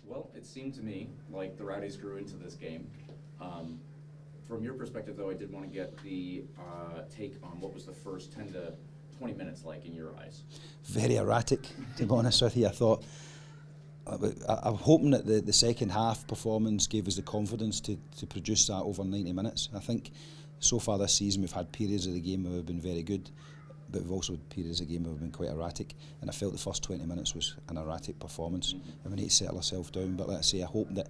Well, it seemed to me like the Rowdies grew into this game. From your perspective, though, I did want to get the take on what was the first 10 to 20 minutes like in your eyes. Very erratic, to be honest with you. I thought, I'm hoping that the second half performance gave us the confidence to produce that over 90 minutes. I think so far this season we've had periods of the game where we've been very good, but we've also had periods of the game where we've been quite erratic, and I felt the first 20 minutes was an erratic performance, and we need to settle ourselves down. But let's say I hope that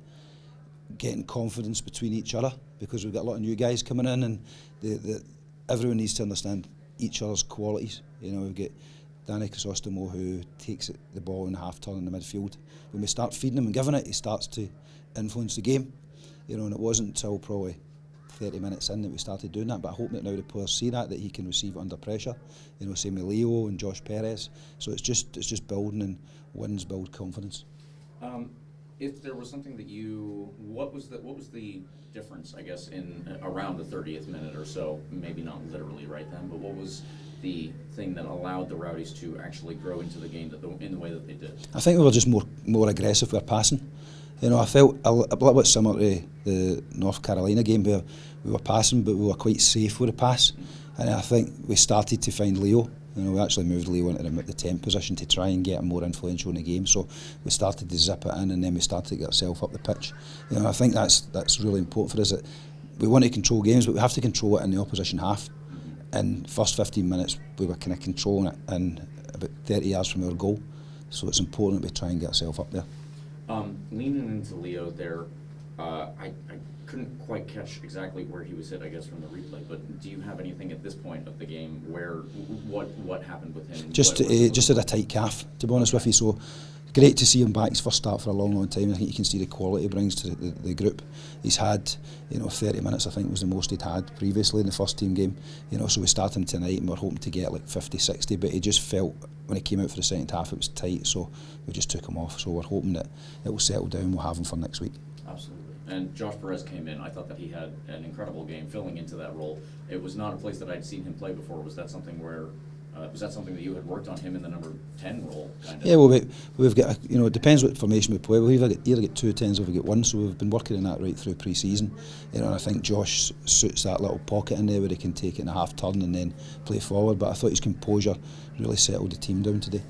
getting confidence between each other, because we've got a lot of new guys coming in, and everyone needs to understand each other's qualities. You know, we've got Danny Chrysostomo, who takes the ball in half turn in the midfield. When we start feeding him and giving it, he starts to influence the game. You know, and it wasn't until probably 30 minutes in that we started doing that. But I hope that now the players see that he can receive it under pressure. You know, same with Leo and Josh Perez. So it's just building, and wins build confidence. If there was something that what was the difference, I guess, in around the 30th minute or so? Maybe not literally right then, but what was the thing that allowed the Rowdies to actually grow into the game in the way that they did? I think we were just more aggressive with our passing. You know, I felt a little bit similar to the North Carolina game, where we were passing, but we were quite safe with the pass. And I think we started to find Leo. You know, we actually moved Leo into the 10 position to try and get him more influential in the game. So we started to zip it in, and then we started to get ourselves up the pitch. You know, I think that's really important for us. That we want to control games, but we have to control it in the opposition half. And first 15 minutes, we were kind of controlling it in about 30 yards from our goal. So it's important that we try and get ourselves up there. Leaning into Leo there, I couldn't quite catch exactly where he was hit, I guess, from the replay. But do you have anything at this point of the game where what happened with him? Just had a tight calf, to be honest with you. So great to see him back. His first start for a long time. I think you can see the quality he brings to the group. He's had, 30 minutes. I think was the most he'd had previously in the first team game. So we start him tonight, and we're hoping to get like 50, 60. But he just felt when he came out for the second half it was tight, so we just took him off. So we're hoping that it will settle down. We'll have him for next week. Absolutely. And Josh Perez came in. I thought that he had an incredible game filling into that role. It was not a place that I'd seen him play before. Was that something that you had worked on him in the number 10 role? Kind of? Yeah, well, we've got, it depends what formation we play. We've either got 2 10s or we get 1, so we've been working on that right through pre-season. And I think Josh suits that little pocket in there where he can take it in a half turn and then play forward. But I thought his composure really settled the team down today.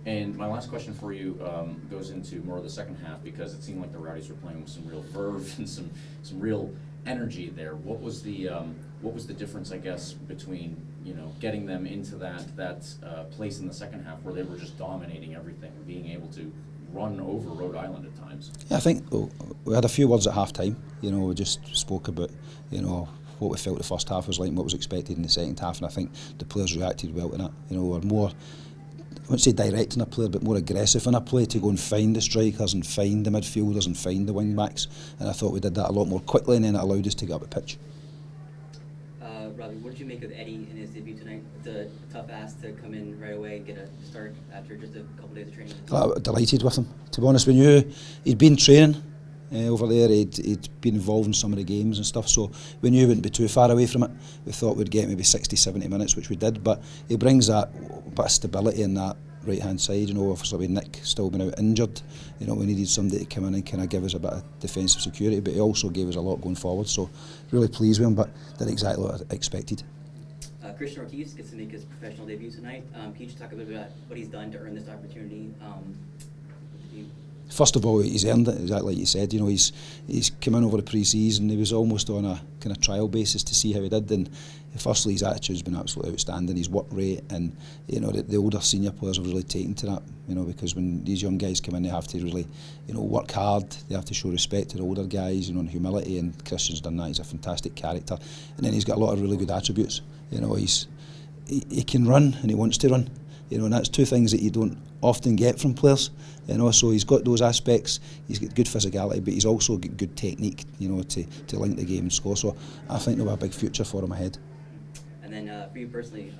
And my last question for you goes into more of the second half, because it seemed like the Rowdies were playing with some real verve and some real energy there. What was the difference, I guess, between getting them into that place in the second half where they were just dominating everything, being able to run over Rhode Island at times? Yeah, I think we had a few words at half time. We just spoke about what we felt the first half was like and what was expected in the second half, and I think the players reacted well to that. We're more, I wouldn't say direct in a player, but more aggressive in a play to go and find the strikers and find the midfielders and find the wing backs. And I thought we did that a lot more quickly, and then it allowed us to get up the pitch. Robbie, what did you make of Eddie in his debut tonight? The tough ask to come in right away and get a start after just a couple of days of training. I was delighted with him. To be honest, we knew he'd been training over there. He'd been involved in some of the games and stuff, so we knew we wouldn't be too far away from it. We thought we'd get maybe 60, 70 minutes, which we did, but he brings that bit of stability in that right hand side. Obviously with Nick still been out injured, we needed somebody to come in and kind of give us a bit of defensive security, but he also gave us a lot going forward, so really pleased with him, but did exactly what I expected. Christian Ortiz gets to make his professional debut tonight. Can you just talk a bit about what he's done to earn this opportunity? First of all, he's earned it, exactly like you said. He's come in over the pre-season. He was almost on a kind of trial basis to see how he did, and firstly his attitude's been absolutely outstanding. His work rate, and the older senior players have really taken to that. Because when these young guys come in, they have to really work hard. They have to show respect to the older guys, and humility. And Christian's done that. He's a fantastic character, and then he's got a lot of really good attributes. He can run, and he wants to run. And that's 2 things that you don't often get from players. So he's got those aspects. He's got good physicality, but he's also got good technique, to link the game and score. So I think there'll be a big future for him ahead. And then for you personally,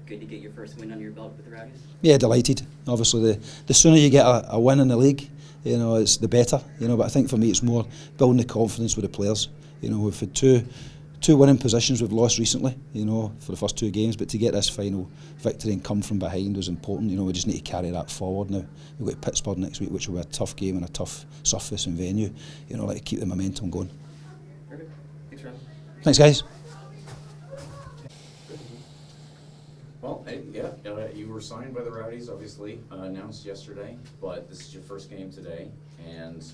good to get your first win under your belt with the Rowdies? Yeah, delighted. Obviously, the sooner you get a win in the league, it's the better. But I think for me, it's more building the confidence with the players. We've had 2 two winning positions we've lost recently, for the first two games, but to get this final victory and come from behind was important. We just need to carry that forward now. We've got Pittsburgh next week, which will be a tough game and a tough surface and venue. Like to keep the momentum going. Perfect. Thanks, Rob. Thanks, guys. Well, you were signed by the Rowdies, obviously, announced yesterday, but this is your first game today, and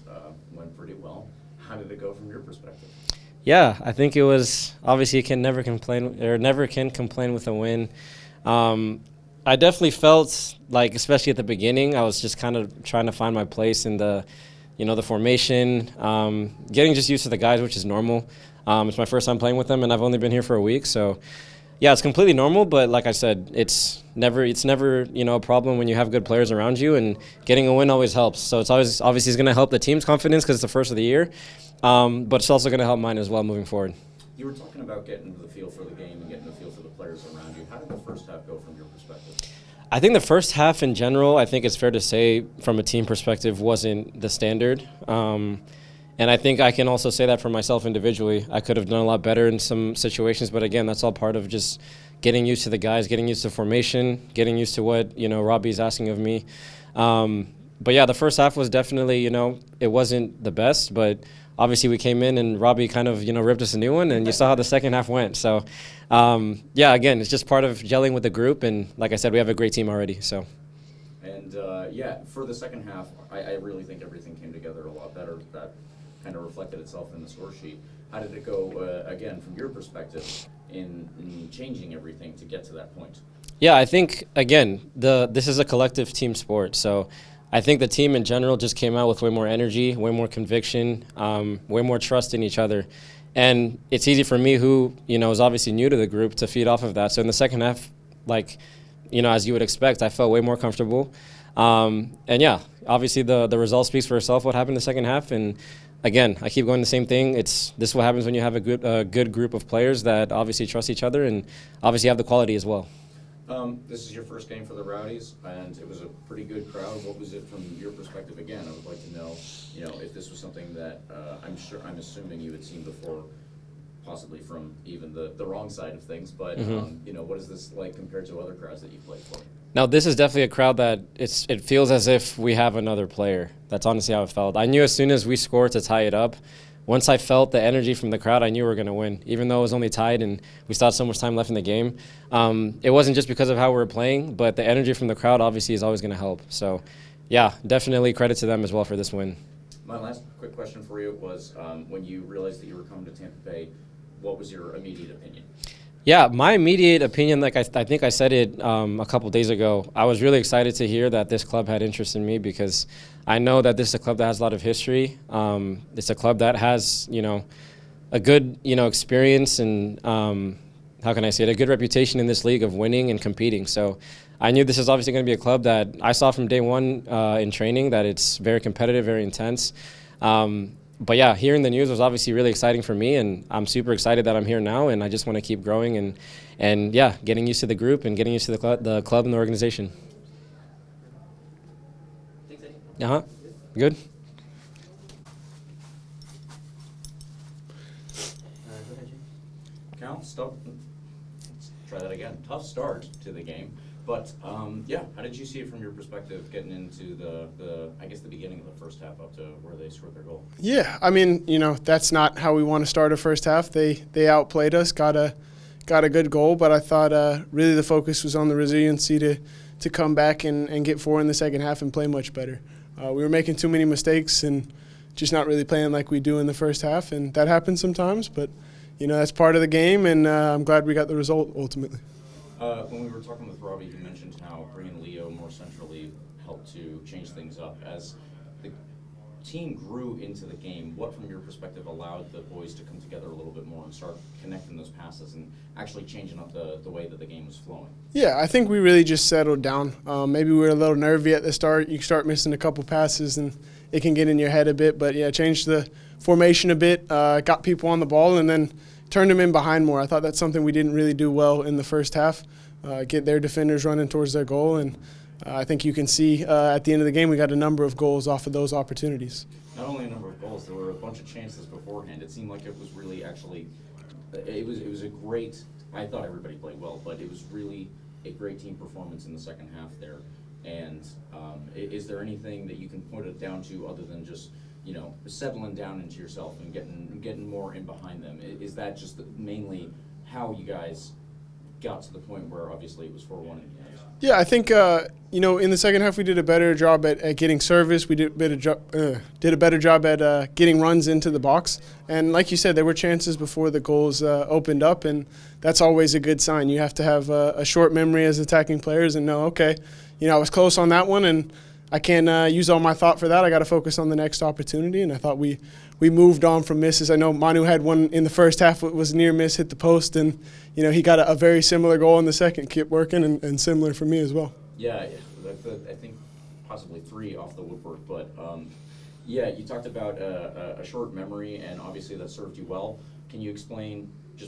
went pretty well. How did it go from your perspective? Yeah, I think it was, obviously you can never complain with a win. I definitely felt like, especially at the beginning, I was just kind of trying to find my place in the formation, getting just used to the guys, which is normal. It's my first time playing with them, and I've only been here for a week, so yeah, it's completely normal. But like I said, it's never a problem when you have good players around you, and getting a win always helps. So it's always obviously going to help the team's confidence because it's the first of the year, but it's also going to help mine as well moving forward. You were talking about getting the feel for the game and getting the feel for the players around you. How did the first half go from your perspective? I think the first half in general, I think it's fair to say from a team perspective, wasn't the standard. And I think I can also say that for myself individually. I could have done a lot better in some situations, but again, that's all part of just getting used to the guys, getting used to formation, getting used to what, Robbie's asking of me. But yeah, the first half was definitely, it wasn't the best, but obviously we came in and Robbie kind of, ripped us a new one, and you saw how the second half went. So, yeah, again, it's just part of gelling with the group, and like I said, we have a great team already, so. And, for the second half, I really think everything came together a lot better. That kind of reflected itself in the score sheet. How did it go, again, from your perspective, in changing everything to get to that point? Yeah, I think, again, this is a collective team sport, so I think the team in general just came out with way more energy, way more conviction, way more trust in each other. And it's easy for me, who, is obviously new to the group, to feed off of that. So in the second half, as you would expect, I felt way more comfortable. And yeah, obviously the result speaks for itself, what happened in the second half. And again, I keep going the same thing. This is what happens when you have a good group of players that obviously trust each other and obviously have the quality as well. This is your first game for the Rowdies, and it was a pretty good crowd. What was it from your perspective? Again, I would like to know, if this was something that I'm assuming you had seen before, possibly from even the wrong side of things. But what is this like compared to other crowds that you played for? Now, this is definitely a crowd that it feels as if we have another player. That's honestly how it felt. I knew as soon as we scored to tie it up, once I felt the energy from the crowd, I knew we were going to win, even though it was only tied and we still had so much time left in the game. It wasn't just because of how we were playing, but the energy from the crowd obviously is always going to help. So, yeah, definitely credit to them as well for this win. My last quick question for you was, when you realized that you were coming to Tampa Bay, what was your immediate opinion? Yeah, my immediate opinion, like I think I said it a couple days ago, I was really excited to hear that this club had interest in me because I know that this is a club that has a lot of history. It's a club that has, a good, experience and, how can I say it, a good reputation in this league of winning and competing. So I knew this is obviously going to be a club that I saw from day one in training that it's very competitive, very intense. But yeah, hearing the news was obviously really exciting for me, and I'm super excited that I'm here now, and I just want to keep growing and yeah, getting used to the group and getting used to the club and the organization. Thanks, Eddie. Good. Go ahead, Jay. Cal, let's try that again. Tough start to the game. But, how did you see it from your perspective getting into the beginning of the first half up to where they scored their goal? Yeah, I mean, that's not how we want to start a first half. They outplayed us, got a good goal, but I thought really the focus was on the resiliency to come back and get four in the second half and play much better. We were making too many mistakes and just not really playing like we do in the first half, and that happens sometimes, but, that's part of the game, and I'm glad we got the result ultimately. When we were talking with Robbie, you mentioned how bringing Leo more centrally helped to change things up. As the team grew into the game, what from your perspective allowed the boys to come together a little bit more and start connecting those passes and actually changing up the way that the game was flowing? Yeah, I think we really just settled down. Maybe we were a little nervy at the start. You start missing a couple passes and it can get in your head a bit. But, yeah, changed the formation a bit, got people on the ball, and then turned them in behind more. I thought that's something we didn't really do well in the first half, get their defenders running towards their goal. And I think you can see at the end of the game we got a number of goals off of those opportunities. Not only a number of goals, there were a bunch of chances beforehand. It seemed like it was really actually it was a great. I thought everybody played well, but it was really a great team performance in the second half there. And is there anything that you can point it down to other than just settling down into yourself and getting more in behind them? Is that just mainly how you guys got to the point where obviously it was 4-1 in the end? Yeah, I think in the second half we did a better job at getting service. We did a better job at getting runs into the box. And like you said, there were chances before the goals opened up, and that's always a good sign. You have to have a short memory as attacking players and know, okay, I was close on that one, and I can't use all my thought for that. I got to focus on the next opportunity, and I thought we moved on from misses. I know Manu had one in the first half. It was a near miss, hit the post, and he got a very similar goal in the second. Kept working, and similar for me as well. Yeah, I think possibly 3 off the woodwork, but you talked about a short memory, and obviously that served you well. Can you just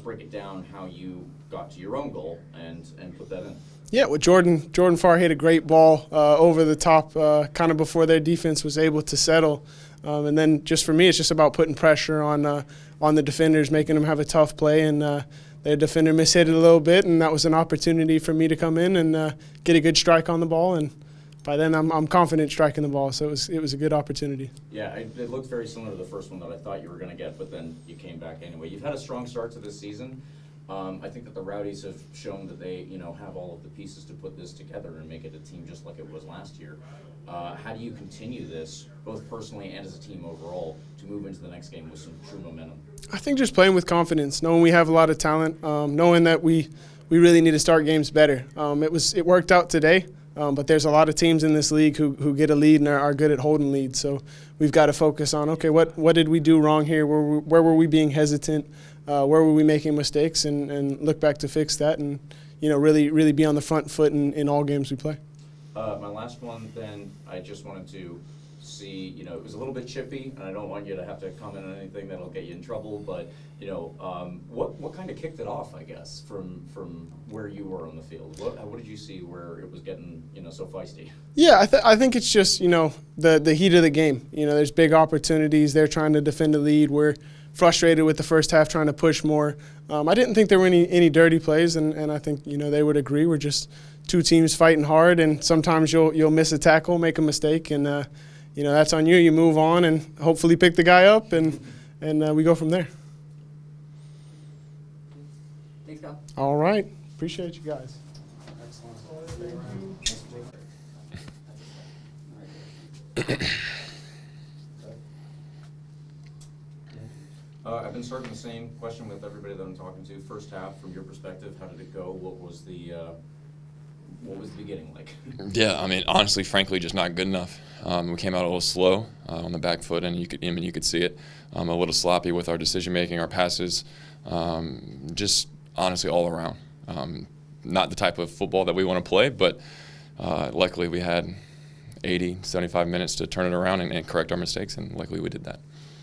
break it down how you got to your own goal and put that in? Yeah, well, Jordan Farr hit a great ball over the top kind of before their defense was able to settle. And then just for me, it's just about putting pressure on the defenders, making them have a tough play. And their defender mishit it a little bit, and that was an opportunity for me to come in and get a good strike on the ball. And by then, I'm confident striking the ball, so it was a good opportunity. Yeah, it looked very similar to the first one that I thought you were going to get, but then you came back anyway. You've had a strong start to this season. I think that the Rowdies have shown that they, have all of the pieces to put this together and make it a team just like it was last year. How do you continue this, both personally and as a team overall, to move into the next game with some true momentum? I think just playing with confidence, knowing we have a lot of talent, knowing that we really need to start games better. It worked out today, but there's a lot of teams in this league who get a lead and are good at holding leads. So we've got to focus on, okay, what did we do wrong here? Where were we being hesitant? Where were we making mistakes, and look back to fix that, and really be on the front foot in all games we play. My last one, then, I just wanted to see, it was a little bit chippy, and I don't want you to have to comment on anything that'll get you in trouble, but what kind of kicked it off, I guess, from where you were on the field? What did you see where it was getting so feisty? Yeah, I think it's just the heat of the game. There's big opportunities. They're trying to defend a lead. We're frustrated with the first half, trying to push more. I didn't think there were any dirty plays, and I think they would agree. We're just two teams fighting hard, and sometimes you'll miss a tackle, make a mistake, and that's on you. You move on and hopefully pick the guy up, and we go from there. Thanks, Kyle. All right, appreciate you guys. I've been starting the same question with everybody that I'm talking to. First half, from your perspective, how did it go? What was the beginning like? Yeah, I mean, honestly, frankly, just not good enough. We came out a little slow on the back foot, and you could see it. A little sloppy with our decision making, our passes, just honestly all around. Not the type of football that we want to play, but luckily we had 80, 75 minutes to turn it around and correct our mistakes, and luckily we did that.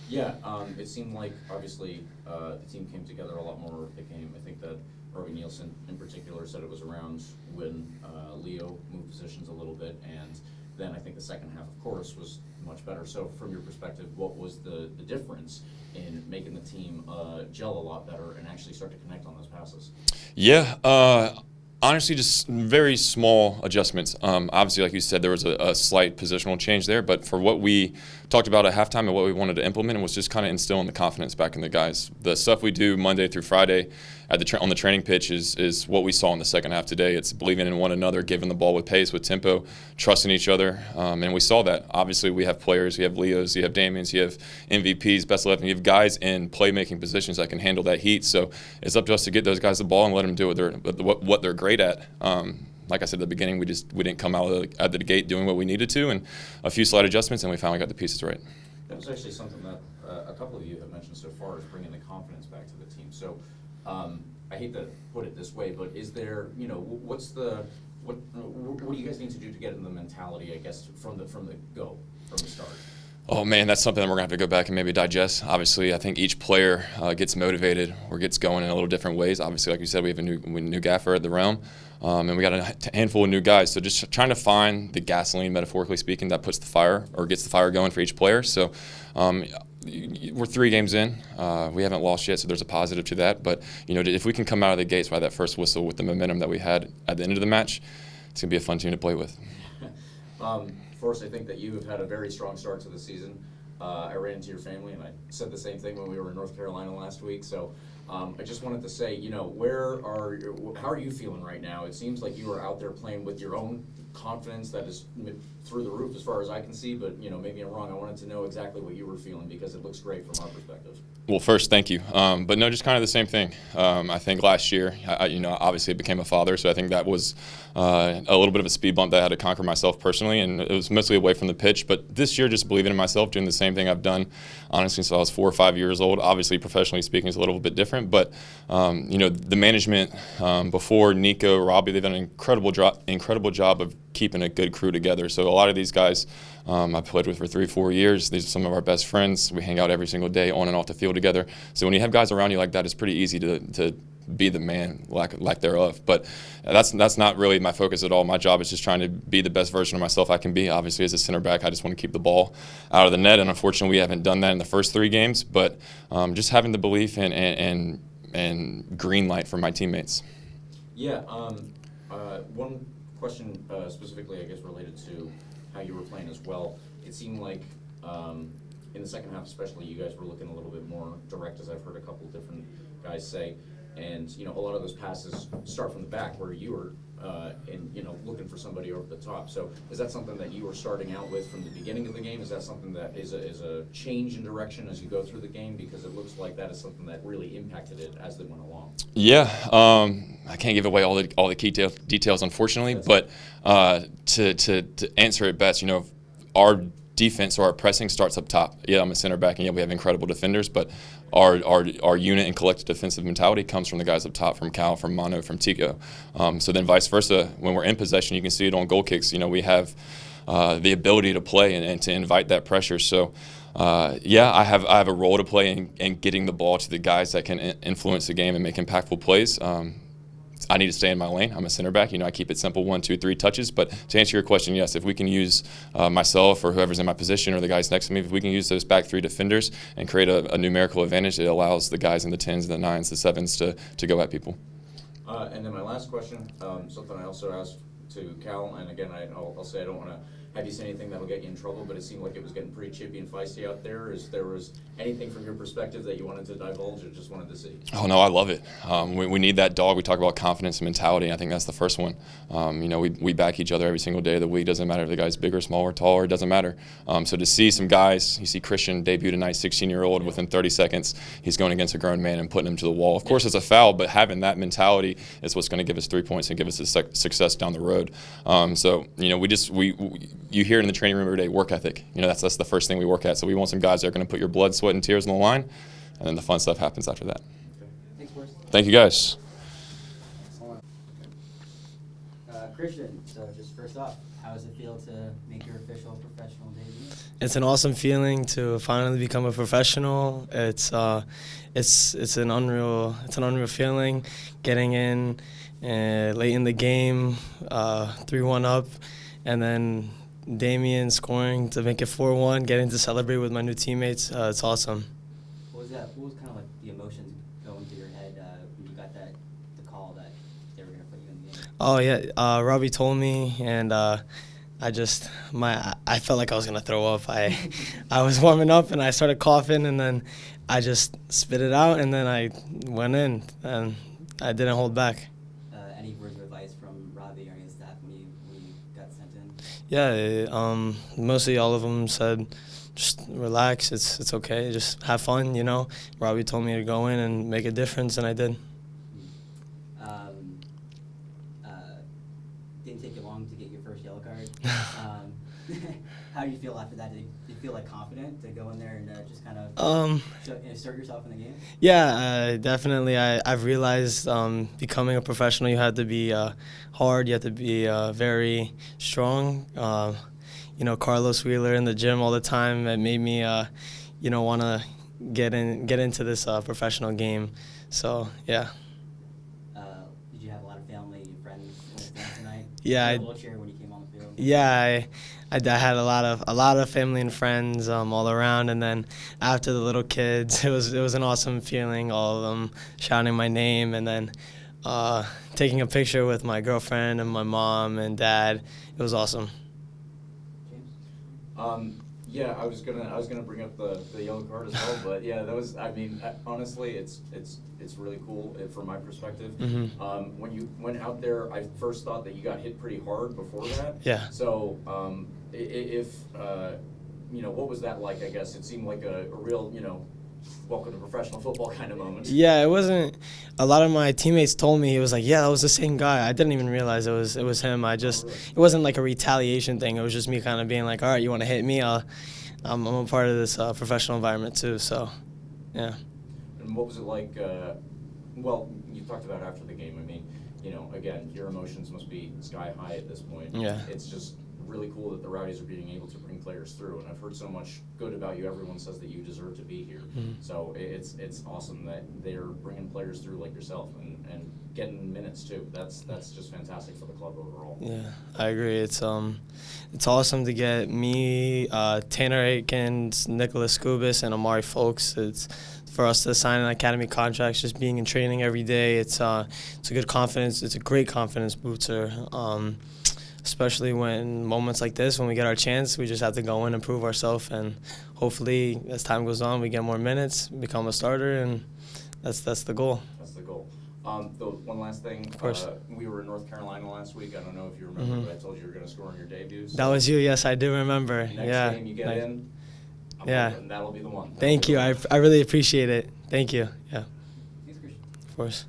Yeah, it seemed like obviously the team came together a lot more. I think that Robbie Nielsen in particular said it was around when Leo moved positions a little bit, and then I think the second half, of course, was much better. So from your perspective, what was the difference in making the team gel a lot better and actually start to connect on those passes? Yeah, honestly, just very small adjustments. Obviously, like you said, there was a slight positional change there, but for what we talked about at halftime and what we wanted to implement was just kind of instilling the confidence back in the guys. The stuff we do Monday through Friday on the training pitch is what we saw in the second half today. It's believing in one another, giving the ball with pace, with tempo, trusting each other, and we saw that. Obviously, we have players, you have Leos, you have Damians, you have MVPs, best 11, you have guys in playmaking positions that can handle that heat. So it's up to us to get those guys the ball and let them do what they're great at. Like I said at the beginning, we didn't come out of the gate doing what we needed to, and a few slight adjustments, and we finally got the pieces right. That was actually something that a couple of you have mentioned so far, is bringing the confidence back to the team. So I hate to put it this way, but is there, what do you guys need to do to get in the mentality, I guess, from the start? Oh, man, that's something that we're going to have to go back and maybe digest. Obviously, I think each player gets motivated or gets going in a little different ways. Obviously, like you said, we have a new gaffer at the Realm, and we got a handful of new guys. So just trying to find the gasoline, metaphorically speaking, that puts the fire or gets the fire going for each player. So we're 3 games in. We haven't lost yet, so there's a positive to that. But if we can come out of the gates by that first whistle with the momentum that we had at the end of the match, it's gonna be a fun team to play with. First, I think that you have had a very strong start to the season. I ran into your family, and I said the same thing when we were in North Carolina last week. So I just wanted to say, how are you feeling right now? It seems like you are out there playing with your own confidence that is through the roof as far as I can see, but maybe I'm wrong. I wanted to know exactly what you were feeling because it looks great from our perspective. Well, first, thank you. But no, just kind of the same thing. I think last year, obviously I became a father, so I think that was a little bit of a speed bump that I had to conquer myself personally, and it was mostly away from the pitch. But this year, just believing in myself, doing the same thing I've done, honestly, since I was 4 or 5 years old. Obviously, professionally speaking, is a little bit different, but the management before Nico, Robbie, they've done an incredible job of keeping a good crew together. So a lot of these guys I've played with for 3-4 years. These are some of our best friends. We hang out every single day on and off the field together. So when you have guys around you like that, it's pretty easy to be the man, lack thereof. But that's not really my focus at all. My job is just trying to be the best version of myself I can be. Obviously, as a center back, I just want to keep the ball out of the net, and unfortunately, we haven't done that in the first 3 games. But just having the belief and green light from my teammates. Yeah. One question specifically, I guess, related to how you were playing as well. It seemed like in the second half especially, you guys were looking a little bit more direct, as I've heard a couple different guys say. And a lot of those passes start from the back where you were looking for somebody over the top. So is that something that you were starting out with from the beginning of the game? Is that something that is a change in direction as you go through the game? Because it looks like that is something that really impacted it as they went along. Yeah, I can't give away all the key details, unfortunately. But to answer it best, our defense or our pressing starts up top. Yeah, I'm a center back, and yeah, we have incredible defenders, but our unit and collective defensive mentality comes from the guys up top, from Cal, from Mano, from Tico. So then vice versa, when we're in possession, you can see it on goal kicks. We have the ability to play and to invite that pressure. So I have a role to play in getting the ball to the guys that can influence the game and make impactful plays. I need to stay in my lane. I'm a center back. I keep it simple, 1, 2, 3 touches. But to answer your question, yes, if we can use myself or whoever's in my position or the guys next to me, if we can use those back 3 defenders and create a numerical advantage, it allows the guys in the 10s, the 9s, the 7s to go at people. And then my last question, something I also asked to Cal, and again, I'll say I don't want to have you say anything that'll get you in trouble, but it seemed like it was getting pretty chippy and feisty out there. Is there was anything from your perspective that you wanted to divulge or just wanted to see? Oh, no, I love it. We need that dog. We talk about confidence and mentality. I think that's the first one. We back each other every single day of the week. Doesn't matter if the guy's bigger, smaller, taller, it doesn't matter. So to see some guys, you see Christian debut tonight, 16-year-old, within 30 seconds, he's going against a grown man and putting him to the wall. Of course, it's a foul, but having that mentality is what's going to give us 3 points and give us a success down the road. You hear it in the training room every day, work ethic. That's the first thing we work at. So we want some guys that are going to put your blood, sweat, and tears on the line, and then the fun stuff happens after that. Thanks, Forrest. Thank you, guys. Christian, so just first off, how does it feel to make your official professional debut? It's an awesome feeling to finally become a professional. It's an unreal feeling, getting in late in the game, 3-1 up, and then Damian scoring to make it 4-1, getting to celebrate with my new teammates. It's awesome. What was kind of like the emotions going through your head when you got the call that they were going to put you in the game? Oh yeah, Robbie told me, and I felt like I was gonna throw up. I was warming up and I started coughing, and then I just spit it out, and then I went in, and I didn't hold back. Any words of advice from Robbie or any of the staff when you got sent in? Yeah, mostly all of them said, just relax, it's okay, just have fun, Robbie told me to go in and make a difference, and I did. Didn't take you long to get your first yellow card. How do you feel after that? Did you feel confident to go in there and just kind of assert yourself in the game? Yeah, definitely. I've realized becoming a professional, you have to be hard. You have to be very strong. Carlos Wheeler in the gym all the time. It made me, want to get into this professional game. So yeah. Did you have a lot of family and friends in the stand tonight? Yeah. A little cheer when you came on the field. Yeah, I had a lot of family and friends all around, and then after the little kids, it was an awesome feeling. All of them shouting my name, and then taking a picture with my girlfriend and my mom and dad. It was awesome. James? Yeah, I was gonna bring up the yellow card as well, but yeah, that was, I mean, honestly, it's really cool from my perspective. Mm-hmm. When you went out there, I first thought that you got hit pretty hard before that. Yeah. So, if what was that like? I guess it seemed like a real, welcome to professional football kind of moment. Yeah, it wasn't. A lot of my teammates told me, he was like, yeah, that was the same guy. I didn't even realize it was him. I just, really? It wasn't like a retaliation thing. It was just me kind of being like, all right, you want to hit me? I'm a part of this professional environment too. So, yeah. And what was it like? Well, you talked about after the game. I mean, again, your emotions must be sky high at this point. Yeah. It's just really cool that the Rowdies are being able to bring players through, and I've heard so much good about you. Everyone says that you deserve to be here. Mm-hmm. So it's awesome that they're bringing players through like yourself and getting minutes too. That's just fantastic for the club overall. Yeah, I agree. It's awesome to get me, Tanner Aikens, Nicholas Skubis, and Amari Folks. It's for us to sign an academy contract, just being in training every day. It's a good confidence. It's a great confidence booster. Especially when moments like this, when we get our chance, we just have to go in and prove ourselves, and hopefully as time goes on, we get more minutes, become a starter, and that's the goal. That's the goal. The one last thing, Of course. We were in North Carolina last week. I don't know if you remember, but I told you were going to score on your debut. So That was you, yes, I do remember. next Yeah. game you get in, I'm Yeah. hoping that'll be the one. Thank you. I really appreciate it. Thank you. Yeah, Thanks, Christian. of course.